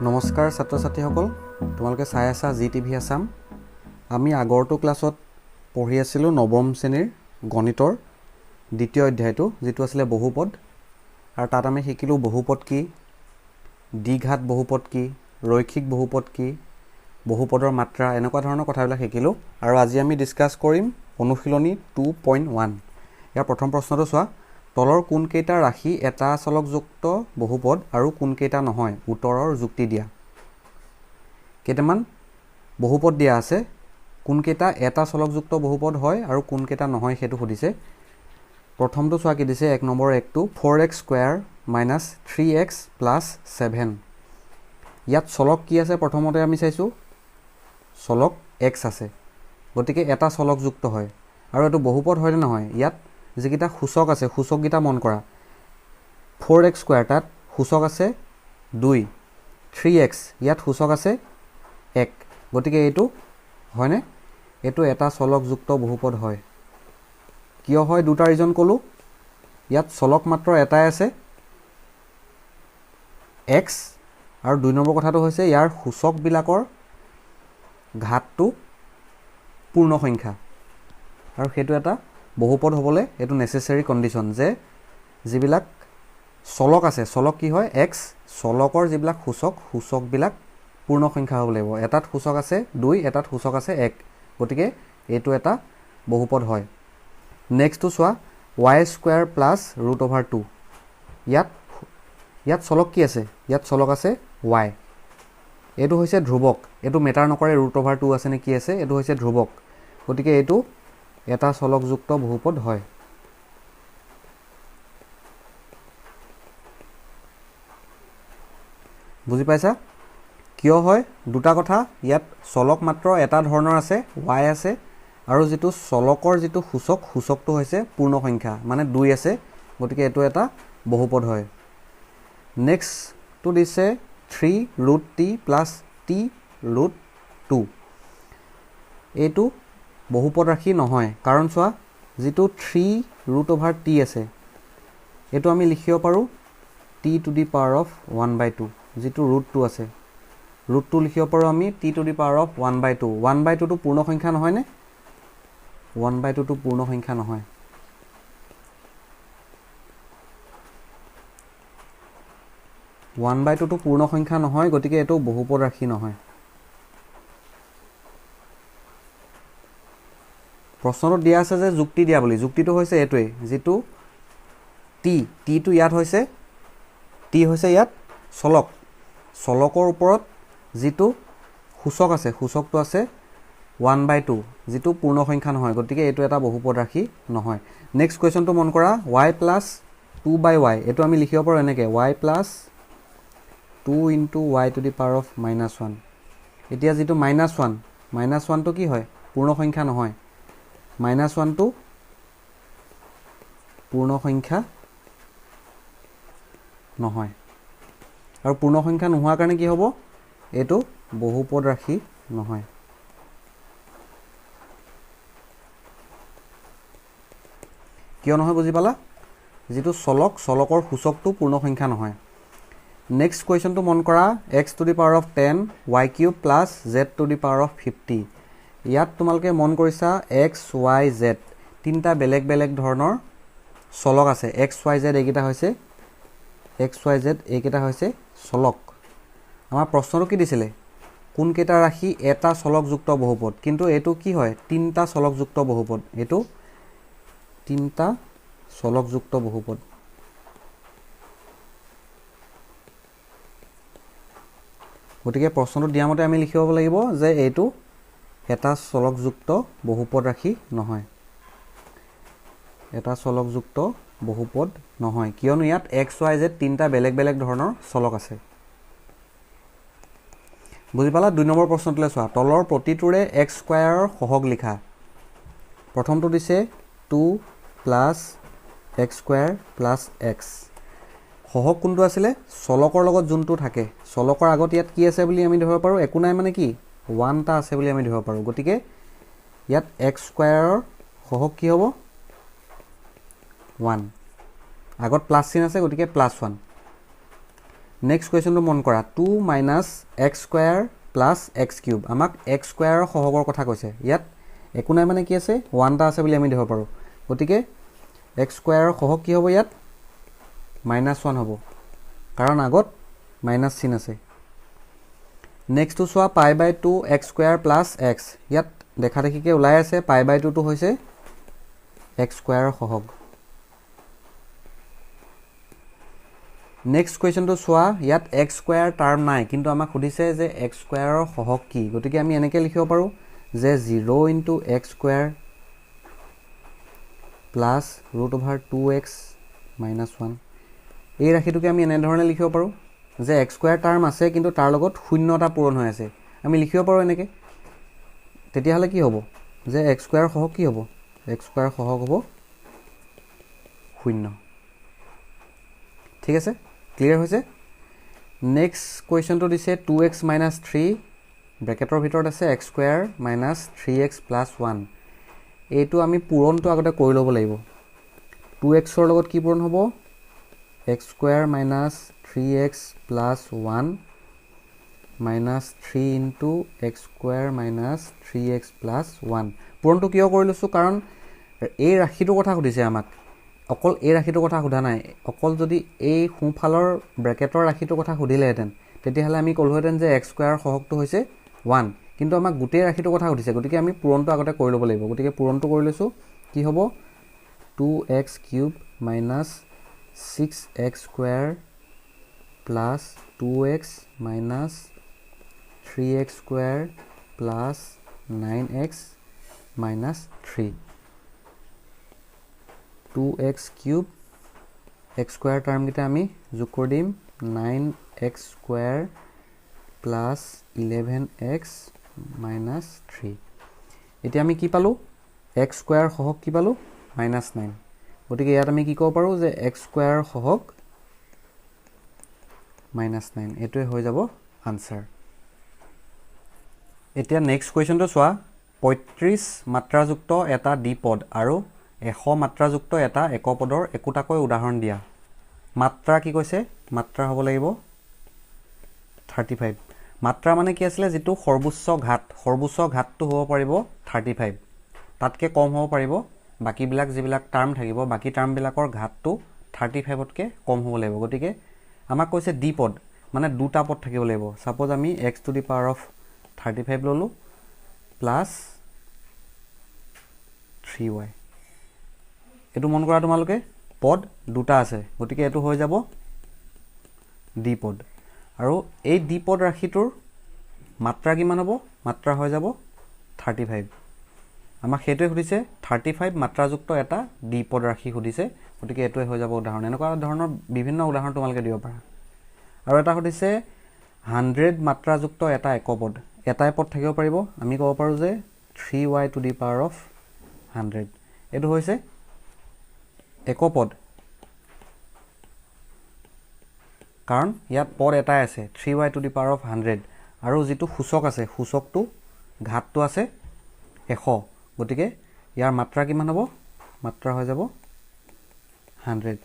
নমস্কাৰ ছাত্ৰ ছাত্ৰীসকল, তোমালোকে চাই আছা GTV আসাম। আমি আগৰটো ক্লাছত পঢ়ি আছিলোঁ নৱম শ্ৰেণীৰ গণিতৰ দ্বিতীয় অধ্যায়টো, যিটো আছিলে বহুপদ। আৰু তাত আমি শিকিলোঁ বহুপদ কি, দ্বিঘাত বহুপদ কি, ৰৈখিক বহুপদ কি, বহুপদৰ মাত্ৰা, এনেকুৱা ধৰণৰ কথাবিলাক শিকিলোঁ। আৰু আজি আমি ডিছকাছ কৰিম অনুশীলনী 2.1। ইয়াৰ প্ৰথম প্ৰশ্নটো চোৱা, তলৰ কোনকেইটা ৰাশি এটা চলকযুক্ত বহুপদ আৰু কোনকেইটা নহয়, উত্তৰৰ যুক্তি দিয়া। কেইটামান বহুপদ দিয়া আছে, কোনকেইটা এটা চলকযুক্ত বহুপদ হয় আৰু কোনকেইটা নহয় সেইটো সুধিছে। প্ৰথমটো চোৱা কি দিছে, 1 নম্বৰ 1টো 4x square minus 3x plus 7। ইয়াত চলক কি আছে প্ৰথমতে আমি চাইছোঁ, চলক x আছে, গতিকে এটা চলকযুক্ত হয়। আৰু এইটো বহুপদ হয়নে নহয়, ইয়াত যিকেইটা সূচক আছে সূচককেইটা মন কৰা। 4x স্কুৱেৰ তাত সূচক আছে 2, 3x ইয়াত সূচক আছে 1, গতিকে এইটো হয়নে, এইটো এটা চলকযুক্ত বহুপদ হয়। কিয় হয় দুটা ৰিজন ক'লোঁ, ইয়াত চলক মাত্ৰ এটাই আছে x, আৰু 2 নম্বৰ কথাটো হৈছে ইয়াৰ সূচকবিলাকৰ ঘাতটো পূৰ্ণ সংখ্যা, আৰু সেইটো এটা বহুপদ হ'বলৈ এইটো নেচেচাৰী কণ্ডিশ্যন যে যিবিলাক চলক আছে, চলক কি হয় x, চলকৰ যিবিলাক সূচকবিলাক পূৰ্ণ সংখ্যা হ'ব লাগিব। এটাত সূচক আছে 2, এটাত সূচক আছে 1, গতিকে এইটো এটা বহুপদ হয়। নেক্সটটো চোৱা, y স্কুৱেৰ প্লাছ √/2। ইয়াত চলক কি আছে, ইয়াত চলক আছে y, এইটো হৈছে ধ্ৰুৱক, এইটো মেটাৰ নকৰে √/2 আছে নে কি আছে, এইটো হৈছে ধ্ৰুৱক, গতিকে এইটো এটা চলকযুক্ত বহুপদ হয়। বুজি পাইছা কিয় হয়, দুটা কথা, ইয়াত চলক মাত্ৰ এটা ধৰণৰ আছে y আছে, আৰু যিটো চলকৰ যিটো সূচকটো হৈছে পূৰ্ণ সংখ্যা মানে 2 আছে, গতিকে এইটো এটা বহুপদ হয়। নেক্সটটো দিছে 3√t প্লাছ t√2। এইটো বহুপদ ৰাশি নহয়, কাৰণ চোৱা যিটো 3√t আছে এইটো আমি লিখিব পাৰোঁ t⁻1/2, যিটো √2 আছে √2 লিখিব পাৰোঁ আমি t⁻1/2। 1/2টো পূৰ্ণ সংখ্যা নহয়নে, 1/2টো পূৰ্ণ সংখ্যা নহয়। পূৰ্ণ সংখ্যা নহয়, গতিকে এইটো বহুপদ ৰাশি নহয়। প্ৰশ্নটো দিয়া আছে যে যুক্তি দিয়া বুলি, যুক্তিটো হৈছে এইটোৱেই, যিটো টিটো ইয়াত হৈছে, টি হৈছে ইয়াত চলকৰ ওপৰত যিটো সূচক আছে, সূচকটো আছে 1/2, যিটো পূৰ্ণ সংখ্যা নহয়, গতিকে এইটো এটা বহুপদ ৰাশি নহয়। নেক্সট কুৱেশ্যনটো মন কৰা, y প্লাছ 2/y, এইটো আমি লিখিব পাৰোঁ এনেকৈ, y প্লাছ 2 × y⁻⁻1। এতিয়া যিটো -1টো কি হয়, পূৰ্ণ সংখ্যা নহয়, -1টো পূৰ্ণ সংখ্যা নহয়, আৰু পূৰ্ণ সংখ্যা নোহোৱাৰ কাৰণে কি হ'ব, এইটো বহুপদ ৰাশি নহয়। কিয় নহয় বুজি পালা, যিটো চলকৰ সূচকটো পূৰ্ণ সংখ্যা নহয়। নেক্সট কুৱেশ্যনটো মন কৰা, x⁻10 y³ প্লাছ z⁻50। ইয়াত তোমালোকে মন কৰিছা x, y, z তিনিটা বেলেগ বেলেগ ধৰণৰ চলক আছে, x, y, z এইকেইটা হৈছে চলক। আমাৰ প্ৰশ্নটো কি দিছিলে, কোনকেইটা ৰাশি এটা চলকযুক্ত বহুপদ, কিন্তু এইটো কি হয়, তিনিটা চলকযুক্ত বহুপদ, এইটো তিনিটা চলকযুক্ত বহুপদ। গতিকে প্ৰশ্নটো দিয়া মতে আমি লিখিব লাগিব যে এইটো এটা চলকযুক্ত বহুপদ ৰাশি নহয়, এটা চলকযুক্ত বহুপদ নহয়, কিয়নো ইয়াত x, y, z তিনিটা বেলেগ বেলেগ ধৰণৰ চলক আছে। বুজি পালা। 2 নম্বৰ প্ৰশ্নটোলৈ চোৱা, তলৰ প্ৰতিটোৰে x স্কুৱেৰৰ সহগ লিখা। প্ৰথমটো দিছে 2 plus x square plus x। সহগ কোনটো আছিলে, চলকৰ লগত যোনটো থাকে, চলকৰ আগত ইয়াত কি আছে বুলি আমি ধৰিব পাৰোঁ, একো নাই মানে কি 1 এটা আছে বুলি আমি ধৰিব পাৰোঁ, গতিকে ইয়াত x স্কুৱেৰৰ সহগ কি হ'ব, 1, আগত প্লাছ চিন আছে, গতিকে +1। নেক্সট কুৱেশ্যনটো মন কৰা 2 minus x square plus x cube আমাক এক্স স্কুৱেৰৰ সহগৰ কথা কৈছে ইয়াত একো নাই মানে কি আছে 1 টা আছে বুলি আমি দেখিব পাৰোঁ গতিকে এক্স স্কুৱেৰৰ সহগ কি হ'ব ইয়াত -1 হ'ব কাৰণ আগত মাইনাছ চিন আছে নেক্সটটো চোৱা π/2 এক্স স্কুৱেৰ প্লাছ এক্স ইয়াত দেখা দেখিকে ওলাই আছে π/2 টো হৈছে এক্স স্কুৱেৰৰ সহগ নেক্সট কুৱেশ্যনটো চোৱা ইয়াত এক্স স্কুৱেৰ টাৰ্ম নাই কিন্তু আমাক সুধিছে যে এক্স স্কুৱেৰৰ সহগ কি গতিকে আমি এনেকৈ লিখিব পাৰোঁ যে 0 * x স্কুৱেৰ প্লাছ √2x - 1 এই ৰাশিটোকে আমি এনেধৰণে লিখিব পাৰোঁ যে এক্স স্কুৱেৰ টাৰ্ম আছে কিন্তু তাৰ লগত 0 টা পূৰণ হৈ আছে আমি লিখিব পাৰোঁ এনেকৈ তেতিয়াহ'লে কি হ'ব যে এক্স স্কুৱেৰ সহগ কি হ'ব এক্স স্কুৱেৰ সহগ হ'ব 0 ঠিক আছে ক্লিয়াৰ হৈছে নেক্সট কুৱেশ্যনটো দিছে 2x - 3 ব্ৰেকেটৰ ভিতৰত আছে x স্কুৱেৰ - 3x + 1 এইটো আমি পূৰণটো আগতে কৰি ল'ব লাগিব 2x ৰ লগত কি পূৰণ হ'ব x square - 3x + 1 -3 * x square - 3x + 1 পূৰণটো কিয় কৰি লৈছোঁ কাৰণ এই ৰাশিটোৰ কথা সুধিছে আমাক অকল এই ৰাশিটোৰ কথা সোধা নাই অকল যদি এই সোঁফালৰ ব্ৰেকেটৰ ৰাশিটোৰ কথা সুধিলেহেঁতেন তেতিয়াহ'লে আমি ক'লোহেঁতেন যে এক্স স্কুৱেৰৰ সহগটো হৈছে 1 কিন্তু আমাক গোটেই ৰাশিটোৰ কথা সুধিছে গতিকে আমি পূৰণটো আগতে কৰি ল'ব লাগিব গতিকে পূৰণটো কৰি লৈছোঁ কি হ'ব 2x cube - 6x square plus 2x - 3x square plus 9x - 3 2x cube x square টাৰ্মকেইটা আমি যোগ কৰি দিম 9x স্কুৱেৰ প্লাছ 11x - 3 এতিয়া আমি কি পালোঁ এক্স স্কুৱেৰ সহগ কি পালোঁ -9 গতিকে ইয়াত আমি কি ক'ব পাৰোঁ যে এক্স স্কুৱেৰ সহগ -9 এইটোৱে হৈ যাব আনচাৰ এতিয়া নেক্সট কুৱেশ্যনটো চোৱা 35 মাত্ৰাযুক্ত এটা দ্বিপদ আৰু 100 মাত্ৰাযুক্ত এটা একপদৰ একোটাকৈ উদাহৰণ দিয়া মাত্ৰা কি কৈছে মাত্ৰা হ'ব লাগিব 35 মাত্ৰা মানে কি আছিলে যিটো সৰ্বোচ্চ ঘাতটো হ'ব পাৰিব 35 তাতকৈ কম হ'ব পাৰিব বাকীবিলাক যিবিলাক টাৰ্ম থাকিব বাকী টাৰ্মবিলাকৰ ঘাতটো 35তকৈ কম হ'ব লাগিব গতিকে আমাক কৈছে দ্বিপদ মানে দুটা পদ থাকিব লাগিব ছাপ'জ আমি x⁵ ল'লোঁ প্লাছ 3y এইটো মন কৰা তোমালোকে পদ দুটা আছে গতিকে এইটো হৈ যাব দ্বিপদ আৰু এই দ্বিপদ ৰাশিটোৰ মাত্ৰা কিমান হ'ব মাত্ৰা হৈ যাব 35 আমাক সেইটোৱে সুধিছে 35 মাত্ৰাযুক্ত এটা দ্বিপদ ৰাশি সুধিছে গতিকে এইটোৱে হৈ যাব উদাহৰণ এনেকুৱা ধৰণৰ বিভিন্ন উদাহৰণ তোমালোকে দিব পাৰা আৰু এটা সুধিছে 100 মাত্ৰাযুক্ত এটা একপদ এটাই পদ থাকিব পাৰিব আমি ক'ব পাৰোঁ যে 3y⁴ এইটো হৈছে একপদ কাৰণ ইয়াত পদ এটাই আছে 3y⁴ আৰু যিটো সূচক আছে সূচকটো ঘাতটো আছে 100 গতিকে ইয়াৰ মাত্ৰা কিমান হ'ব মাত্ৰা হৈ যাব 100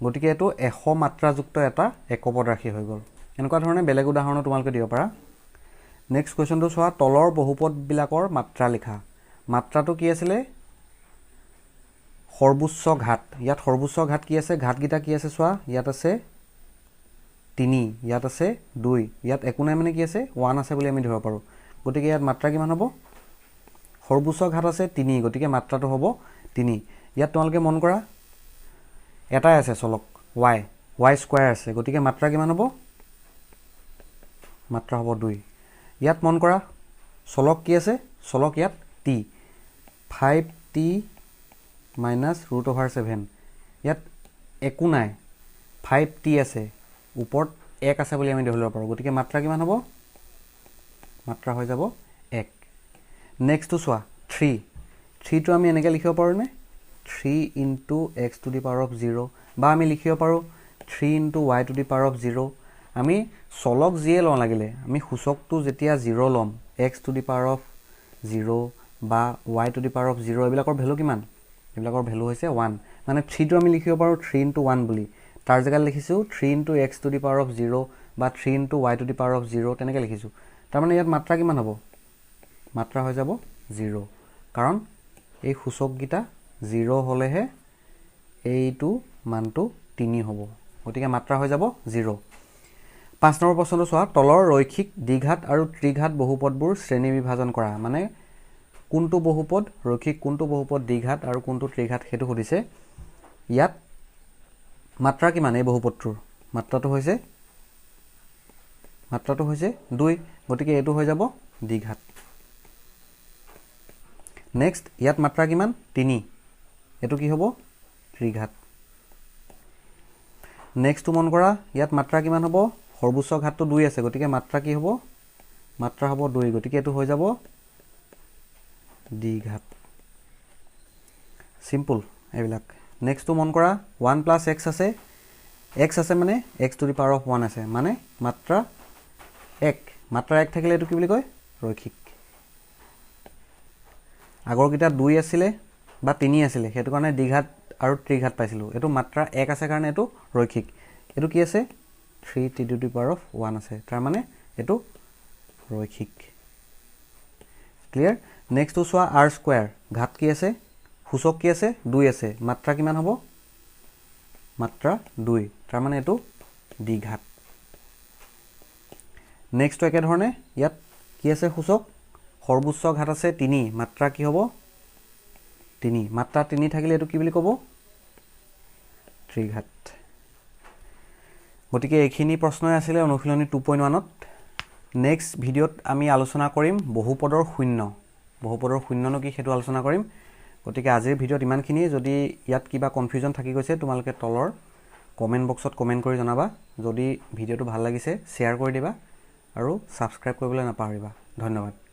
গতিকে এইটো 100 মাত্ৰাযুক্ত এটা একপদ ৰাশি হৈ গ'ল এনেকুৱা ধৰণে বেলেগ উদাহৰণো তোমালোকে দিব পাৰা নেক্সট কুৱেশ্যনটো চোৱা তলৰ বহুপদবিলাকৰ মাত্ৰা লিখা মাত্ৰাটো কি আছিলে সৰ্বোচ্চ ঘাত ইয়াত সৰ্বোচ্চ ঘাত কি আছে ঘাতকেইটা কি আছে চোৱা ইয়াত আছে 3 ইয়াত আছে 2 ইয়াত একো নাই মানে কি আছে 1 আছে বুলি আমি ধৰিব পাৰোঁ গতিকে ইয়াত মাত্ৰা কিমান হ'ব সৰ্বোচ্চ ঘাত আছে 3 গতিকে মাত্ৰাটো হ'ব 3 ইয়াত তোমালোকে মন কৰা এটাই আছে চলক y স্কুৱেৰ আছে গতিকে মাত্ৰা কিমান হ'ব মাত্ৰা হ'ব 2 ইয়াত মন কৰা চলক কি আছে চলক ইয়াত t 5t - √7 ইয়াত একো নাই 5t আছে ওপৰত 1 আছে বুলি আমি ধৰি ল'ব পাৰোঁ গতিকে মাত্ৰা কিমান হ'ব মাত্ৰা হৈ যাব 1 নেক্সটটো চোৱা 3টো আমি এনেকৈ লিখিব পাৰোঁনে 3 * x⁴ বা আমি লিখিব পাৰোঁ 3 * y⁴ আমি চলক যিয়ে লওঁ লাগিলে আমি সূচকটো যেতিয়া 0 ল'ম x⁴ বা y⁴ এইবিলাকৰ ভেলু কিমান এইবিলাকৰ ভেলু হৈছে 1 মানে 3টো আমি লিখিব পাৰোঁ 3 * 1 বুলি তাৰ জেগাত লিখিছোঁ 3 * x⁴ বা 3 × y to the power of 0 তেনেকৈ লিখিছোঁ তাৰমানে ইয়াত মাত্ৰা কিমান হ'ব মাত্ৰা হৈ যাব 0 কাৰণ এই সূচককেইটা 0 হ'লেহে এইটো মানটো 3 হ'ব গতিকে মাত্ৰা হৈ যাব 0 5 নম্বৰ প্ৰশ্নটো চোৱা তলৰ ৰৈখিক দ্বিঘাত আৰু ত্ৰিঘাত বহুপদবোৰ শ্ৰেণী বিভাজন কৰা মানে কোনটো বহুপদ ৰৈখিক কোনটো বহুপদ দ্বিঘাত আৰু কোনটো ত্ৰিঘাত সেইটো সুধিছে ইয়াত মাত্ৰা কিমান এই বহুপদটোৰ মাত্ৰাটো হৈছে 2 গতিকে এইটো হৈ যাব দ্বিঘাত নেক্সট ইয়াত মাত্ৰা কিমান 3 এইটো কি হ'ব ত্ৰিঘাত নেক্সটটো মন কৰা ইয়াত মাত্ৰা কিমান হ'ব সৰ্বোচ্চ ঘাতটো 2 আছে গতিকে মাত্ৰা কি হ'ব মাত্ৰা হ'ব 2 গতিকে এইটো হৈ যাব দ্বিঘাত সিম্পল এইবিলাক নেক্সটটো মন কৰা 1 + x আছে x আছে মানে x to the power of 1 আছে মানে মাত্ৰা 1 থাকিলে এইটো কি বুলি কয় ৰৈখিক আগৰ কিটা 2 আছিলে বা 3 আছিলে সেইটো কাৰণে দ্বিঘাত আৰু ত্ৰিঘাত পাইছিলোঁ এইটো মাত্ৰা 1 আছে কাৰণে এইটো ৰৈখিক এইটো কি আছে 3t to the power of 1 আছে তাৰ মানে এইটো ৰৈখিক ক্লিয়াৰ নেক্সটটো চোৱা r² ঘাত কি আছে সূচক কি আছে 2 আছে মাত্ৰা কিমান হ'ব মাত্ৰা 2 তাৰ মানে এইটো দ্বিঘাত নেক্সট একে ধৰণে ইয়াত কি আছে সূচক সৰ্বোচ্চ ঘাত আছে 3 মাত্ৰা কি হ'ব 3 মাত্ৰা 3 থাকিলে এইটো কি বুলি ক'ব ত্ৰিঘাত গতিকে এইখিনি প্ৰশ্নই আছিলে অনুশীলনী 2.1ত নেক্সট ভিডিঅ'ত আমি আলোচনা কৰিম বহুপদৰ শূন্যনো কি সেইটো আলোচনা কৰিম গতিকে আজিৰ ভিডিঅ'ত ইমানখিনি যদি ইয়াত কিবা কনফিউজন থাকি গৈছে তোমালোকে তলৰ কমেন্ট বক্সত কমেন্ট কৰি জনাবা যদি ভিডিঅ'টো ভাল লাগিছে শ্বেয়াৰ কৰি দিবা আৰু সাবস্ক্ৰাইব কৰিবলৈ নাপাহৰিবা ধন্যবাদ